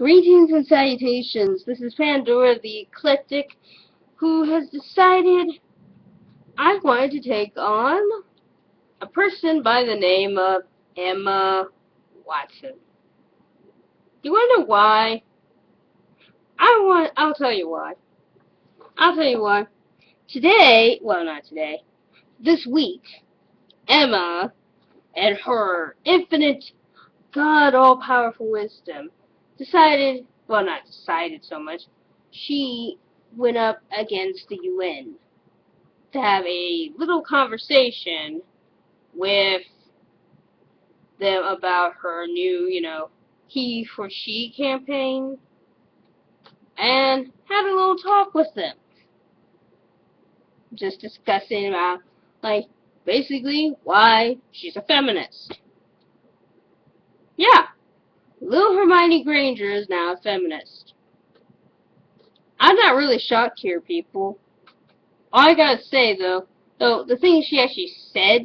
Greetings and salutations. This is Pandora the Eclectic, who has decided I wanted to take on a person by the name of Emma Watson. You want to know why? I'll tell you why. I'll tell you why. Not today, this week, Emma and her infinite, God all-powerful wisdom not decided so much, she went up against the UN to have a little conversation with them about her new, he for she campaign, and had a little talk with them. Just discussing about, basically why she's a feminist. Yeah, little Hermione Granger is now a feminist. I'm not really shocked here, people. All I gotta say, though, the thing she actually said,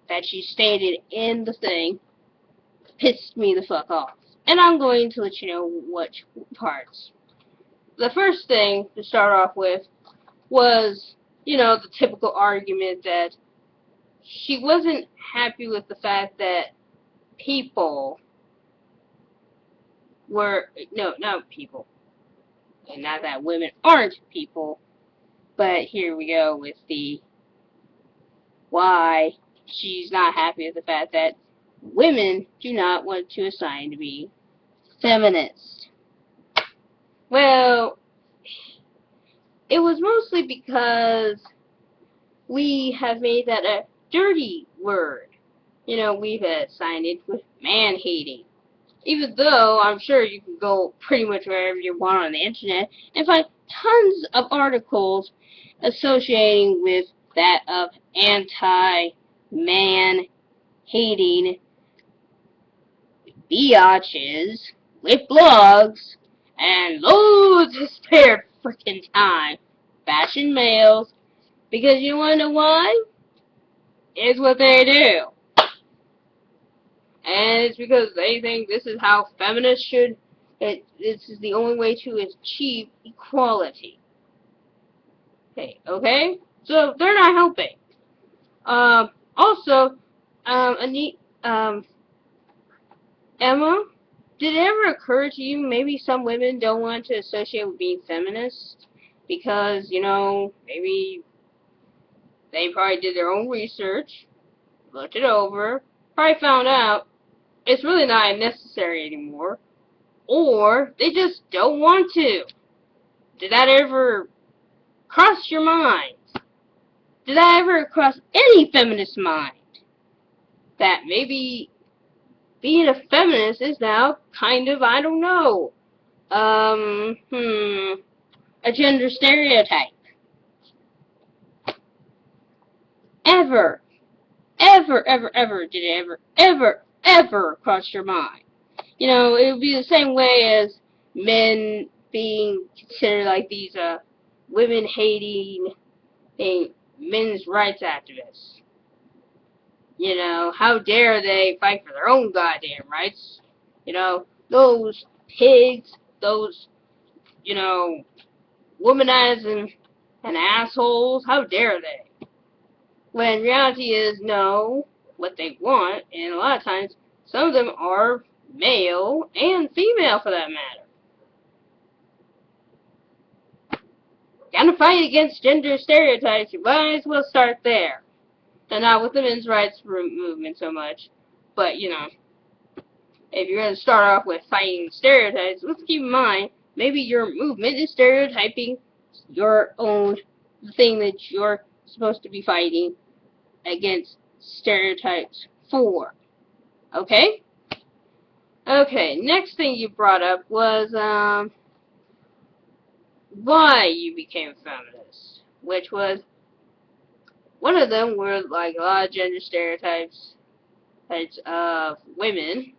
that she stated in the thing, pissed me the fuck off. And I'm going to let you know which parts. The first thing to start off with was, the typical argument that she wasn't happy with the fact that people were, no, not people, and not that women aren't people, but here we go with the why she's not happy with the fact that women do not want to assign to be feminist. Well, it was mostly because we have made that a dirty word. We've assigned it with man-hating. Even though I'm sure you can go pretty much wherever you want on the internet and find tons of articles associating with that of anti-man-hating biatches with blogs and loads of spare freaking time bashing males, because you want to know why? It's what they do. And it's because they think this is how feminists should, this is the only way to achieve equality. Okay? So, they're not helping. Also, Emma, did it ever occur to you maybe some women don't want to associate with being feminists? Because, maybe they probably did their own research, looked it over, probably found out it's really not necessary anymore, or they just don't want to. Did that ever cross your mind? Did that ever cross any feminist mind? That maybe being a feminist is now kind of, I don't know, a gender stereotype. Ever did it ever cross your mind? It would be the same way as men being considered like these, women-hating, men's rights activists. How dare they fight for their own goddamn rights? Those pigs, those, womanizing and assholes, how dare they? When reality is, no, what they want, and a lot of times, some of them are male and female for that matter. Gotta fight against gender stereotypes, you might as well start there. And not with the men's rights movement so much, but, if you're going to start off with fighting stereotypes, let's keep in mind, maybe your movement is stereotyping your own thing that you're supposed to be fighting against stereotypes for. Okay? Okay, next thing you brought up was, why you became a feminist, which was, one of them were, a lot of gender stereotypes of women,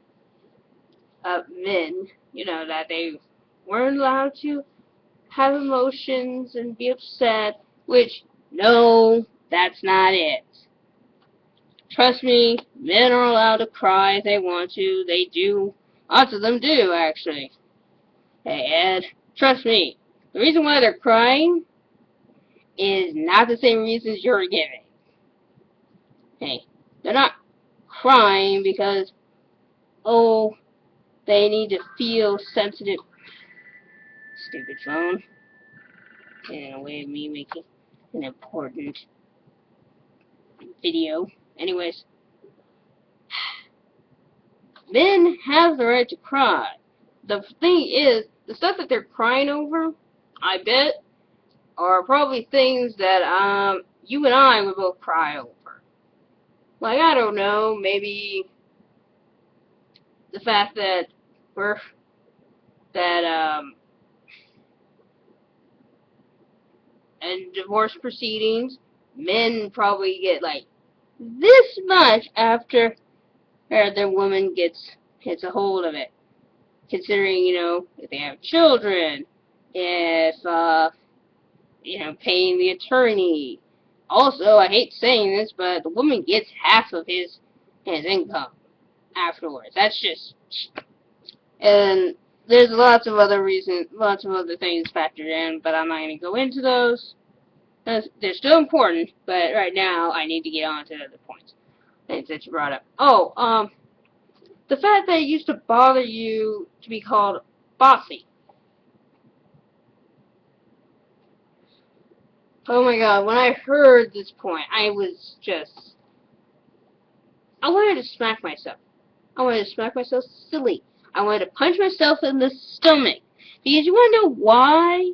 of men, that they weren't allowed to have emotions and be upset, which, no, that's not it. Trust me, men are allowed to cry if they want to. They do Lots of them do, actually. Hey, Ed, trust me. The reason why they're crying is not the same reasons you're giving. Hey, they're not crying because, oh, they need to feel sensitive. Stupid phone. In a way of me making an important video. Anyways, men have the right to cry. The thing is, the stuff that they're crying over, I bet, are probably things that you and I would both cry over. Like, I don't know, maybe the fact that we're that in divorce proceedings, men probably get like this much after their woman gets a hold of it. Considering, if they have children, if paying the attorney. Also, I hate saying this, but the woman gets half of his income afterwards. That's just, and there's lots of other reasons, lots of other things factored in, but I'm not going to go into those. They're still important, but right now I need to get on to the other points. Things that you brought up. Oh, the fact that it used to bother you to be called bossy. Oh my god, when I heard this point, I wanted to smack myself. I wanted to smack myself silly. I wanted to punch myself in the stomach. Because you wanna know why?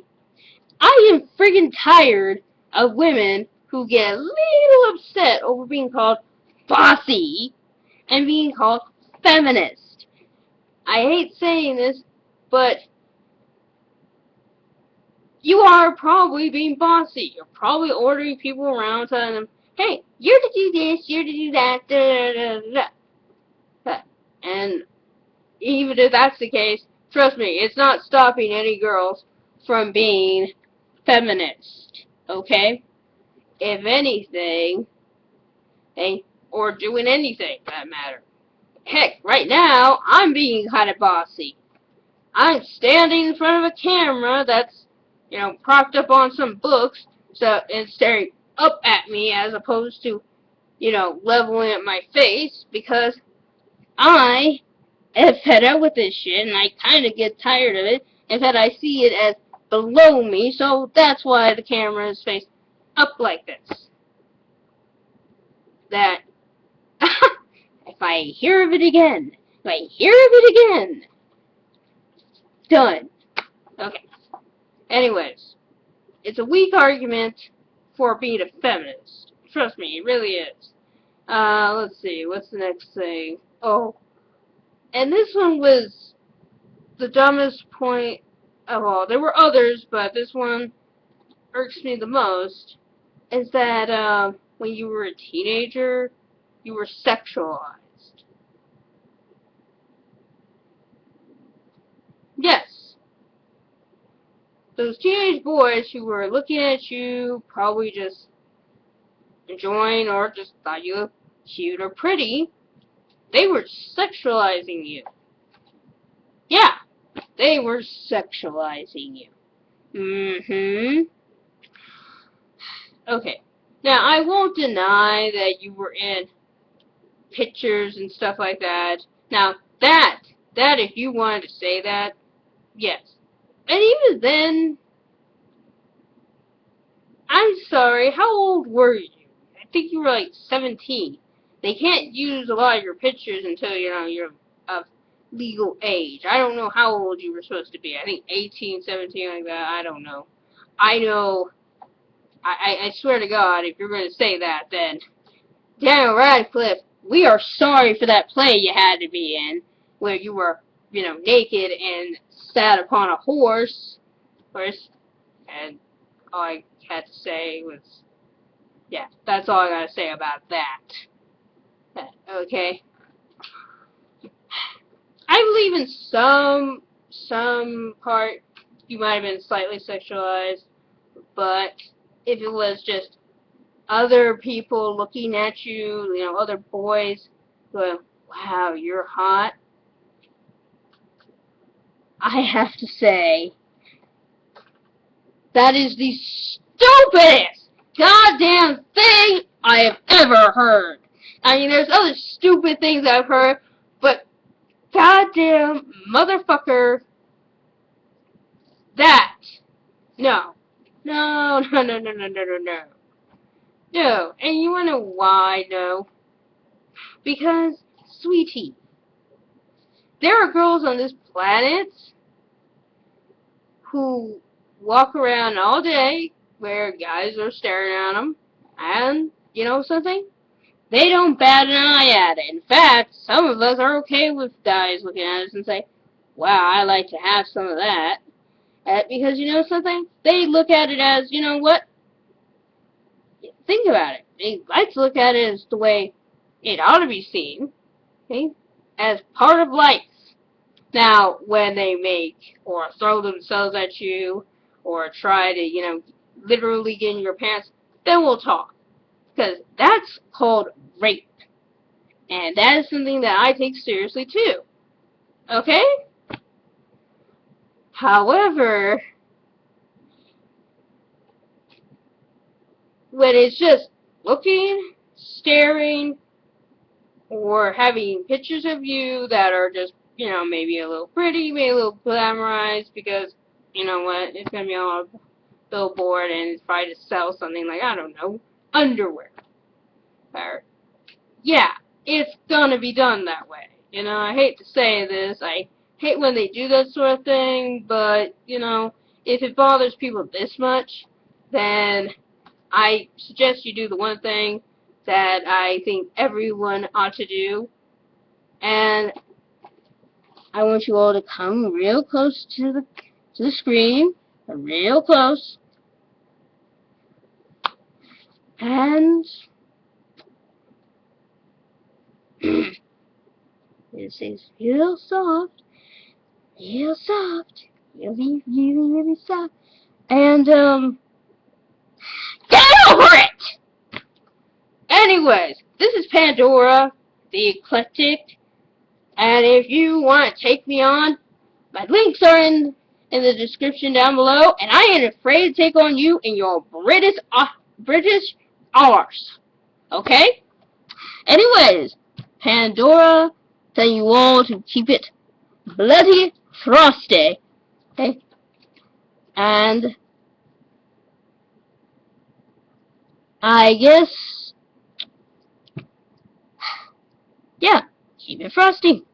I am friggin' tired of women who get a little upset over being called bossy and being called feminist. I hate saying this, but you are probably being bossy. You're probably ordering people around, telling them, hey, you're to do this, you're to do that, da da da da. And even if that's the case, trust me, it's not stopping any girls from being feminist, okay? If anything, or doing anything for that matter. Heck, right now, I'm being kind of bossy. I'm standing in front of a camera that's, propped up on some books, and staring up at me as opposed to, leveling at my face, because I am fed up with this shit, and I kind of get tired of it. In fact, I see it as below me, so that's why the camera is faced up like this. That, if I hear of it again, done. Okay. Anyways, it's a weak argument for being a feminist. Trust me, it really is. Let's see, what's the next thing? Oh, and this one was the dumbest point of all. There were others, but this one irks me the most. Is that when you were a teenager, you were sexualized. Yes. Those teenage boys who were looking at you, probably just enjoying or just thought you looked cute or pretty, they were sexualizing you. Yeah, they were sexualizing you. Mm-hmm. Okay. Now, I won't deny that you were in pictures and stuff like that. Now, that if you wanted to say that, yes. And even then, I'm sorry, how old were you? I think you were like 17. They can't use a lot of your pictures until, you're of legal age. I don't know how old you were supposed to be. I think 18, 17, like that. I don't know. I know, I swear to God, if you're going to say that, then Daniel Radcliffe, we are sorry for that play you had to be in, where you were, naked and sat upon a horse, and all I had to say was, yeah, that's all I gotta say about that. Okay? I believe in some part you might have been slightly sexualized, but if it was just other people looking at you, other boys going, wow, you're hot, I have to say, that is the stupidest goddamn thing I have ever heard. I mean, there's other stupid things I've heard, but goddamn motherfucker, that. No. No, no, no, no, no, no, no, no. No. And you wanna know why, no? Because, sweetie, there are girls on this planet who walk around all day where guys are staring at them, and, you know something? They don't bat an eye at it. In fact, some of us are okay with guys looking at us and say, wow, I like to have some of that. Because, you know something? They look at it as, you know what? Think about it. They like to look at it as the way it ought to be seen, okay? As part of life. Now, when they make or throw themselves at you or try to, you know, literally get in your pants, then we'll talk. Because that's called rape. And that is something that I take seriously too. Okay? However, when it's just looking, staring, or having pictures of you that are just, you know, maybe a little pretty, maybe a little glamorized, because, you know what, it's going to be on a billboard and it's probably to sell something like, I don't know, underwear. Or, yeah, it's going to be done that way. You know, I hate to say this, I hate when they do that sort of thing, but, you know, if it bothers people this much, then I suggest you do the one thing that I think everyone ought to do, and I want you all to come real close to the screen, real close, and this is real soft, really, really, really soft, and get over it! Anyways, this is Pandora, the Eclectic, and if you want to take me on, my links are in the description down below, and I ain't afraid to take on you in your British arse. Okay? Anyways, Pandora, tell you all to keep it bloody frosty. Okay? And I guess, yeah, keep it frosty.